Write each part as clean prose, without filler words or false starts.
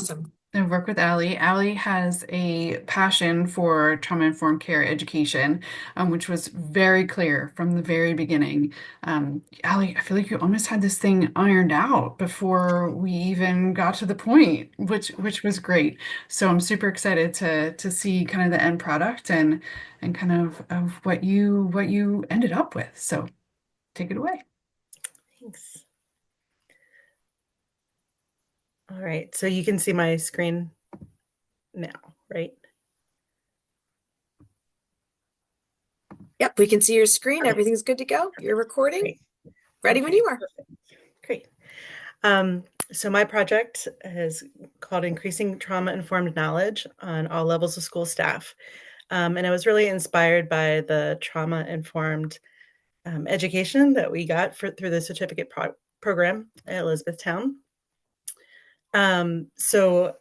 Awesome. I work with Allie. Allie has a passion for trauma-informed care education, which was very clear from the very beginning. Allie, I feel like you almost had this thing ironed out before we even got to the point, which was great. So I'm super excited to see kind of the end product and kind of what you ended up with. So take it away. Thanks. All right, so you can see my screen now, right? Yep, we can see your screen. Okay, Everything's good to go. You're recording. great. Ready when Okay, you are. perfect. Great. So my project is called Increasing Trauma-Informed Knowledge on All Levels of School Staff. And I was really inspired by the trauma-informed education that we got through the certificate program at Elizabethtown. So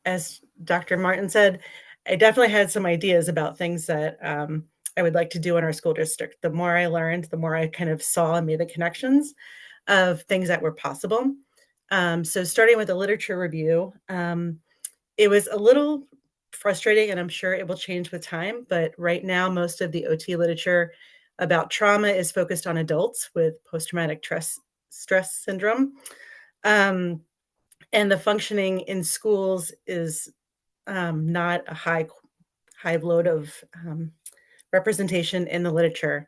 as Dr. Martin said, I definitely had some ideas about things that I would like to do in our school district. The more I learned, the more I kind of saw and made the connections of things that were possible. So starting with the literature review, it was a little frustrating, and I'm sure it will change with time. But right now, most of the OT literature about trauma is focused on adults with post-traumatic stress syndrome. Um, and the functioning in schools is not a high load of representation in the literature.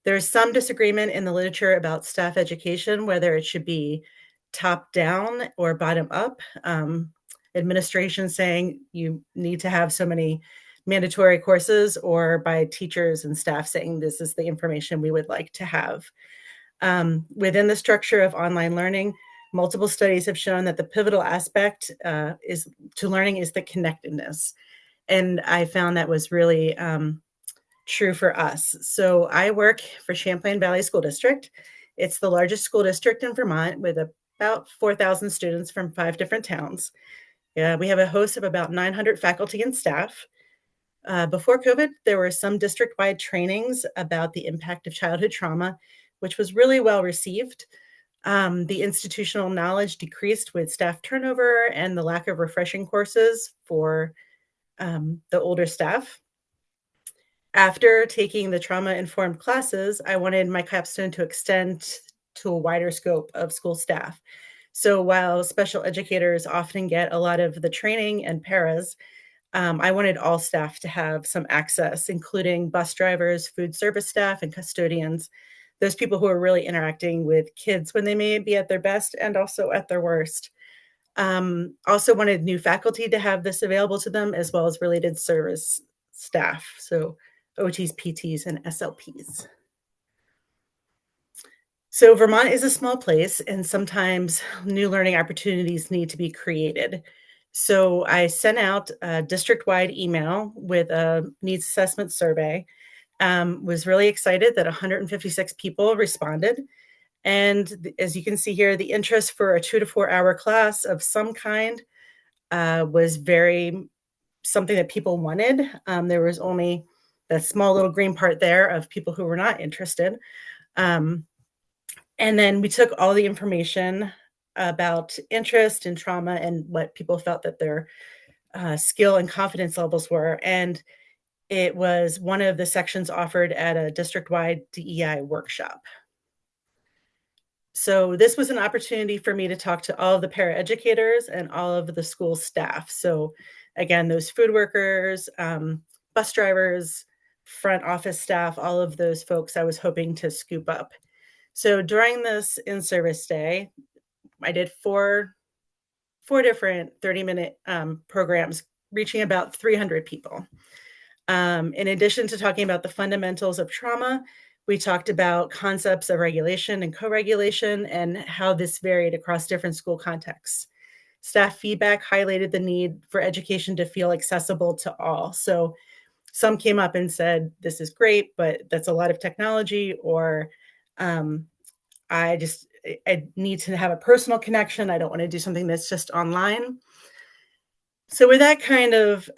There's some disagreement in the literature about staff education, whether it should be top down or bottom up. Administration saying you need to have so many mandatory courses, or by teachers and staff saying this is the information we would like to have. Within the structure of online learning, multiple studies have shown that the pivotal aspect to learning is the connectedness. And I found that was really true for us. So I work for Champlain Valley School District. It's the largest school district in Vermont with about 4,000 students from 5 different towns. We have a host of about 900 faculty and staff. Before COVID, there were some district-wide trainings about the impact of childhood trauma, which was really well received. The institutional knowledge decreased with staff turnover and the lack of refreshing courses for the older staff. After taking the trauma-informed classes, I wanted my capstone to extend to a wider scope of school staff. So while special educators often get a lot of the training and paras, I wanted all staff to have some access, including bus drivers, food service staff, and custodians, those people who are really interacting with kids when they may be at their best and also at their worst. Also wanted new faculty to have this available to them, as well as related service staff, so OTs, PTs, and SLPs. So Vermont is a small place, and sometimes new learning opportunities need to be created. So I sent out a district-wide email with a needs assessment survey. Was really excited that 156 people responded. And as you can see here, the interest for a 2 to 4 hour class of some kind was very something that people wanted. There was only that small little green part there of people who were not interested. Um, and then we took all the information about interest and trauma and what people felt that their skill and confidence levels were. And it was one of the sections offered at a district-wide DEI workshop. So this was an opportunity for me to talk to all of the paraeducators and all of the school staff. So again, those food workers, bus drivers, front office staff, all of those folks I was hoping to scoop up. So during this in-service day, I did four different 30-minute programs reaching about 300 people. In addition to talking about the fundamentals of trauma, we talked about concepts of regulation and co-regulation and how this varied across different school contexts. Staff feedback highlighted the need for education to feel accessible to all. So some came up and said, this is great, but that's a lot of technology, or I need to have a personal connection. I don't want to do something that's just online. So with that kind of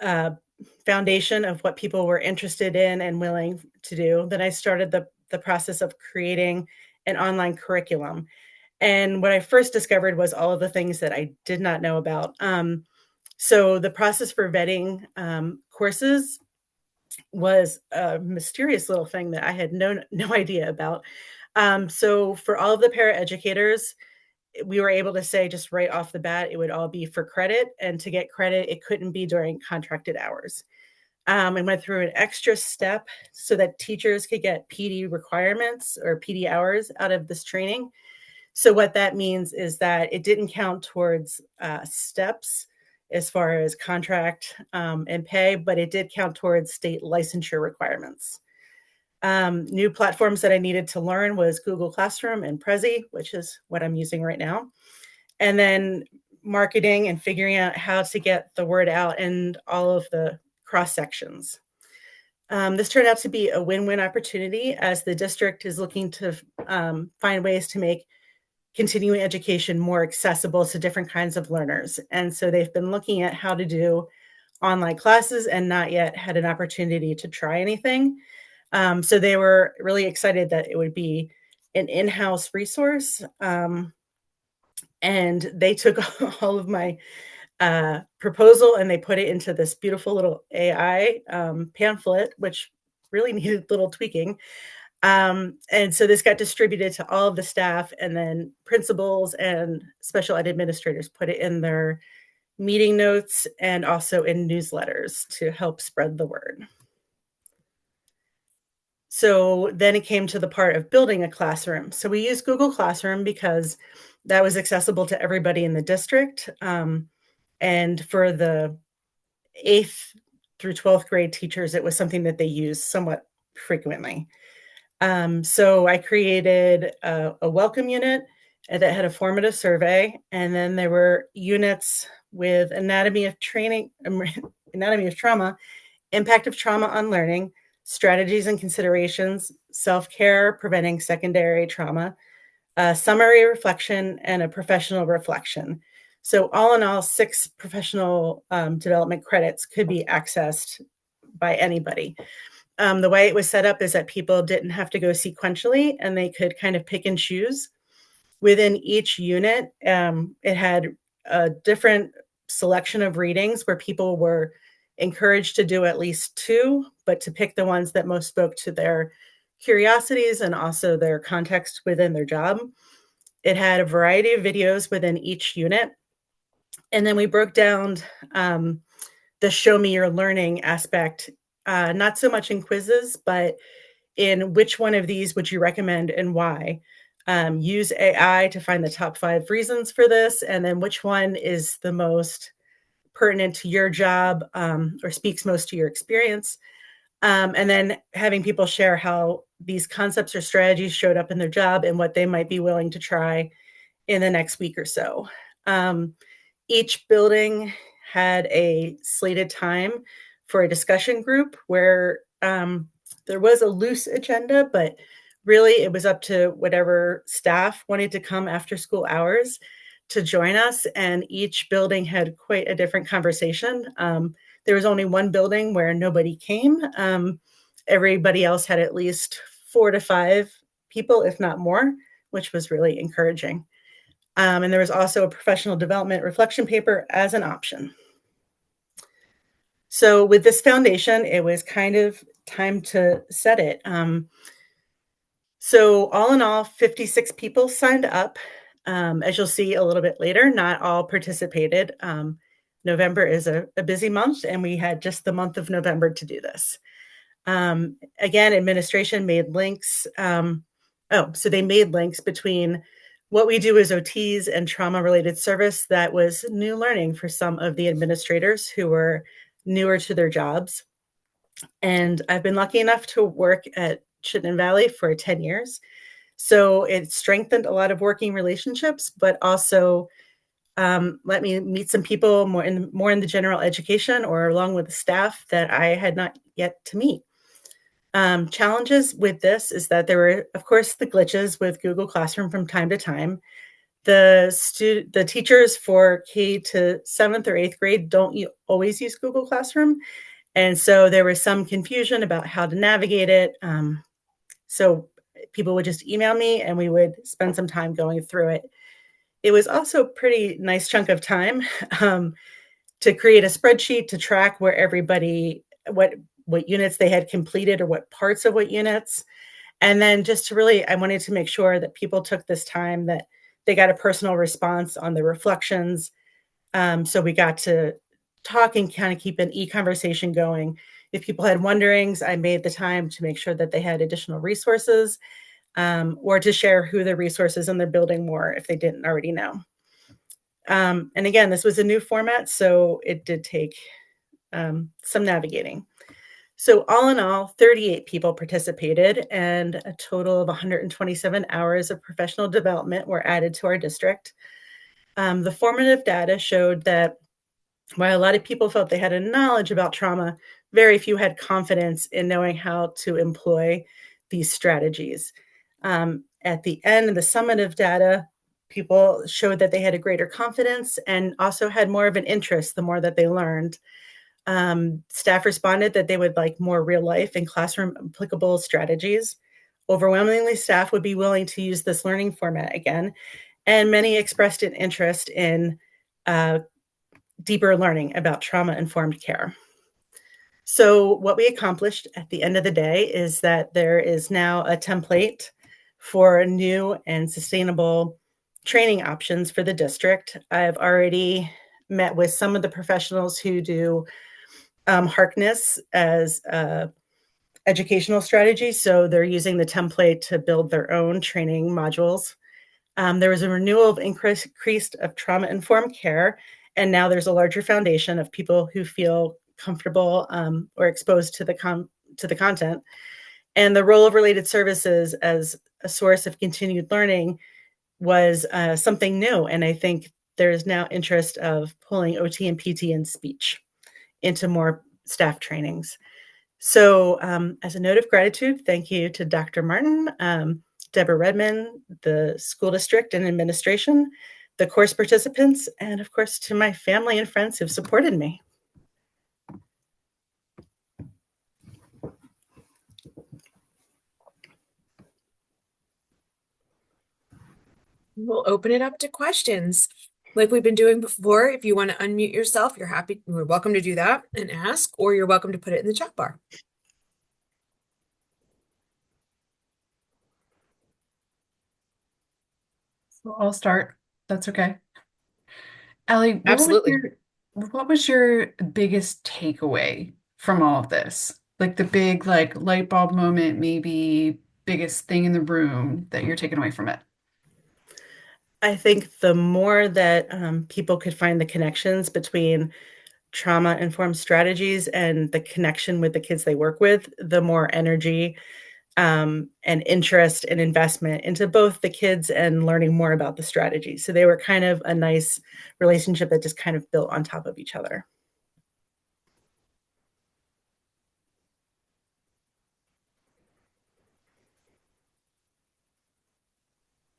foundation of what people were interested in and willing to do, then I started the process of creating an online curriculum. And what I first discovered was all of the things that I did not know about. So the process for vetting courses was a mysterious little thing that I had no idea about. So for all of the paraeducators, we were able to say just right off the bat it would all be for credit, and to get credit it couldn't be during contracted hours. I went through an extra step so that teachers could get PD requirements or PD hours out of this training. So what that means is that it didn't count towards steps as far as contract and pay, but it did count towards state licensure requirements. New platforms that I needed to learn was Google Classroom and Prezi, which is what I'm using right now. And then marketing and figuring out how to get the word out and all of the cross sections. This turned out to be a win-win opportunity as the district is looking to find ways to make continuing education more accessible to different kinds of learners. And so they've been looking at how to do online classes and not yet had an opportunity to try anything. So they were really excited that it would be an in-house resource. And they took all of my proposal and they put it into this beautiful little AI pamphlet, which really needed little tweaking. And so this got distributed to all of the staff, and then principals and special ed administrators put it in their meeting notes and also in newsletters to help spread the word. So then it came to the part of building a classroom. So we used Google Classroom because that was accessible to everybody in the district. And for the 8th through 12th grade teachers, it was something that they used somewhat frequently. So I created a welcome unit that had a formative survey, and then there were units with anatomy of training, anatomy of trauma, impact of trauma on learning, strategies and considerations, self-care, preventing secondary trauma, a summary reflection, and a professional reflection. So all in all, 6 professional development credits could be accessed by anybody. The way it was set up is that people didn't have to go sequentially, and they could kind of pick and choose. Within each unit, it had a different selection of readings where people were encouraged to do at least 2, but to pick the ones that most spoke to their curiosities and also their context within their job. It had a variety of videos within each unit. And then we broke down the show me your learning aspect, not so much in quizzes, but in which one of these would you recommend and why. Use AI to find the top 5 reasons for this, and then which one is the most pertinent to your job or speaks most to your experience. And then having people share how these concepts or strategies showed up in their job and what they might be willing to try in the next week or so. Each building had a slated time for a discussion group where there was a loose agenda, but really it was up to whatever staff wanted to come after school hours to join us. And each building had quite a different conversation. There was only one building where nobody came. Everybody else had at least 4 to 5 people, if not more, which was really encouraging. And there was also a professional development reflection paper as an option. So with this foundation, it was kind of time to set it. So all in all, 56 people signed up. As you'll see a little bit later, not all participated. November is a busy month, and we had just the month of November to do this. Again, administration made links. So they made links between what we do as OTs and trauma-related service. That was new learning for some of the administrators who were newer to their jobs. And I've been lucky enough to work at Chittenden Valley for 10 years. So it strengthened a lot of working relationships, but also let me meet some people more in the general education or along with the staff that I had not yet to meet. Challenges with this is that there were, of course, the glitches with Google Classroom from time to time. The teachers for K to 7th or 8th grade don't always use Google Classroom. And so there was some confusion about how to navigate it. So people would just email me and we would spend some time going through it. It was also a pretty nice chunk of time to create a spreadsheet to track where everybody, what units they had completed or what parts of what units. And then just to really, I wanted to make sure that people took this time, that they got a personal response on the reflections. So we got to talk and kind of keep an e-conversation going. If people had wonderings, I made the time to make sure that they had additional resources, or to share who the resources in their building were if they didn't already know. And again, this was a new format, so it did take some navigating. So all in all, 38 people participated, and a total of 127 hours of professional development were added to our district. The formative data showed that while a lot of people felt they had a knowledge about trauma, very few had confidence in knowing how to employ these strategies. At the end of the summative data, people showed that they had a greater confidence and also had more of an interest the more that they learned. Staff responded that they would like more real life and classroom applicable strategies. Overwhelmingly, staff would be willing to use this learning format again, and many expressed an interest in deeper learning about trauma informed care. So, what we accomplished at the end of the day is that there is now a template for new and sustainable training options for the district. I've already met with some of the professionals who do Harkness as educational strategy. So they're using the template to build their own training modules. There was a renewal of increased of trauma-informed care, and now there's a larger foundation of people who feel comfortable or exposed to the content. And the role of related services as a source of continued learning was something new. And I think there's now interest of pulling OT and PT and speech into more staff trainings. So, as a note of gratitude, thank you to Dr. Martin, Deborah Redmond, the school district and administration, the course participants, and of course to my family and friends who've supported me. We'll open it up to questions. Like we've been doing before, if you want to unmute yourself, you're welcome to do that and ask, or you're welcome to put it in the chat bar. So I'll start. That's okay. Allie, Absolutely. what was your biggest takeaway from all of this? Like the big like light bulb moment, maybe biggest thing in the room that you're taking away from it. I think the more that people could find the connections between trauma informed strategies and the connection with the kids they work with, the more energy and interest and investment into both the kids and learning more about the strategy. So they were kind of a nice relationship that just kind of built on top of each other.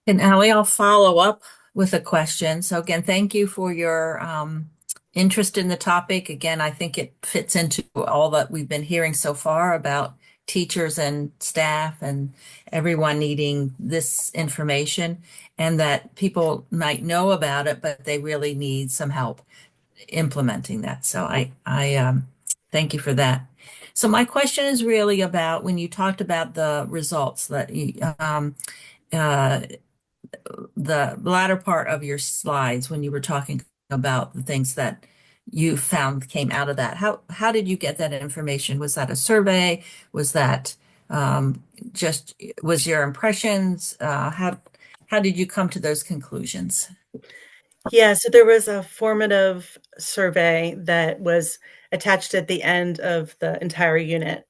And Allie, I'll follow up with a question. So again, thank you for your interest in the topic. Again, I think it fits into all that we've been hearing so far about teachers and staff and everyone needing this information, and that people might know about it, but they really need some help implementing that. So I thank you for that. So my question is really about when you talked about the results that you, uh, the latter part of your slides when you were talking about the things that you found came out of that. How did you get that information? Was that a survey? Was that just was your impressions? How did you come to those conclusions? Yeah, so there was a formative survey that was attached at the end of the entire unit.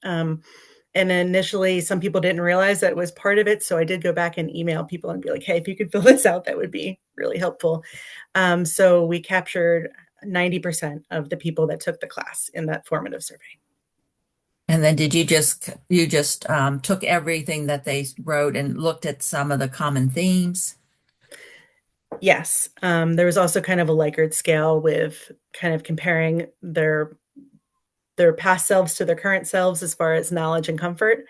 And initially, some people didn't realize that it was part of it. So I did go back and email people and be like, hey, if you could fill this out, that would be really helpful. So we captured 90% of the people that took the class in that formative survey. And then did you just took everything that they wrote and looked at some of the common themes? Yes. There was also kind of a Likert scale with kind of comparing their past selves to their current selves as far as knowledge and comfort.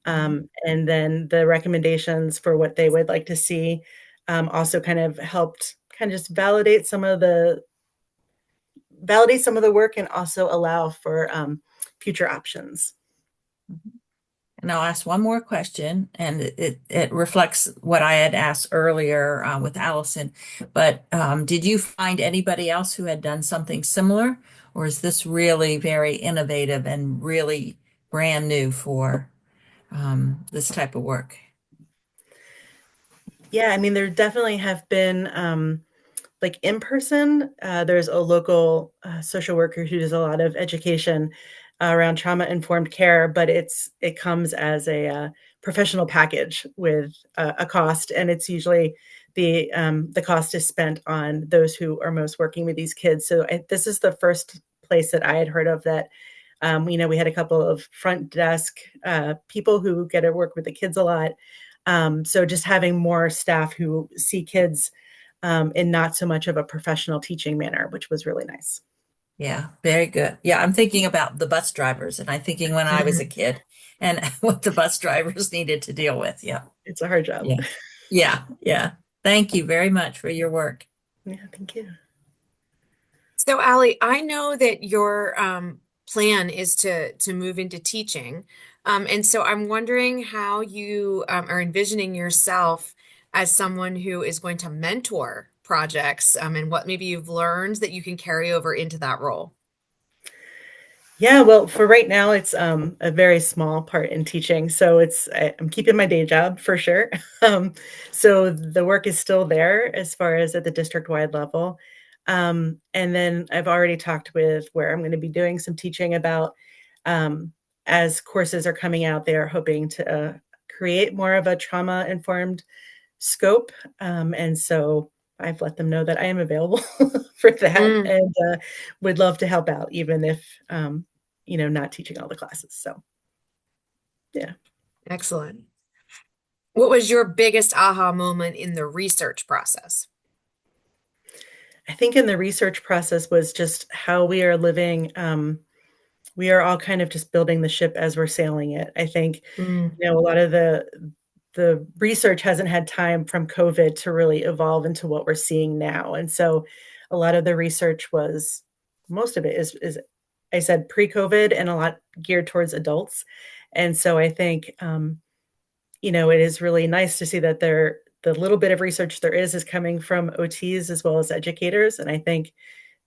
And then the recommendations for what they would like to see also kind of helped kind of just validate some of the validate some of the work and also allow for future options. And I'll ask one more question, and it reflects what I had asked earlier with Allison. But did you find anybody else who had done something similar, or is this really very innovative and really brand new for this type of work? Yeah, I mean, there definitely have been like in person. There's a local social worker who does a lot of education around trauma informed care, but it comes as a professional package with a cost, and it's usually the cost is spent on those who are most working with these kids. So this is the first place that I had heard of that. We had a couple of front desk people who get to work with the kids a lot. So just having more staff who see kids in not so much of a professional teaching manner, which was really nice. Yeah, very good. Yeah, I'm thinking about the bus drivers, and I'm thinking when I was a kid and what the bus drivers needed to deal with. Yeah, It's a hard job. yeah, yeah, yeah. Thank you very much for your work. Yeah, thank you. So, Allie, I know that your plan is to move into teaching, and so I'm wondering how you are envisioning yourself as someone who is going to mentor projects, and what maybe you've learned that you can carry over into that role. Yeah, well, for right now, it's a very small part in teaching. So I'm keeping my day job for sure. Um, so the work is still there as far as at the district-wide level. And then I've already talked with where I'm going to be doing some teaching about as courses are coming out, they are hoping to create more of a trauma-informed scope. And so I've let them know that I am available for that Mm, and would love to help out, even if, not teaching all the classes. So, yeah. excellent. What was your biggest aha moment in the research process? I think in the research process was just how we are living. We are all kind of just building the ship as we're sailing it. I think, Mm, a lot of the research hasn't had time from COVID to really evolve into what we're seeing now. And so a lot of the research was most of it is I said pre-COVID and a lot geared towards adults. And so I think it is really nice to see that the little bit of research there is coming from OTs as well as educators. And I think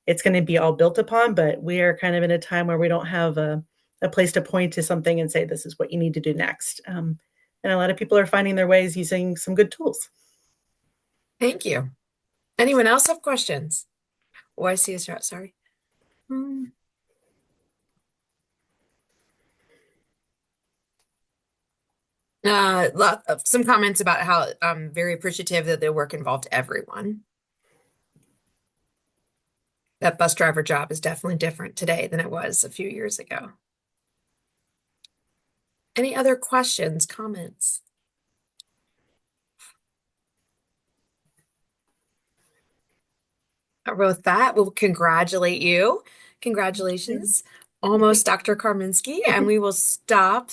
it's going to be all built upon, but we are kind of in a time where we don't have a place to point to something and say, this is what you need to do next. And a lot of people are finding their ways using some good tools. thank you. Anyone else have questions? Oh, I see a start. Sorry. Hmm. Some comments about how I'm very appreciative that the work involved everyone. That bus driver job is definitely different today than it was a few years ago. Any other questions, comments? With that, we'll congratulate you. Thank you. Congratulations, almost Dr. Karminski, and we will stop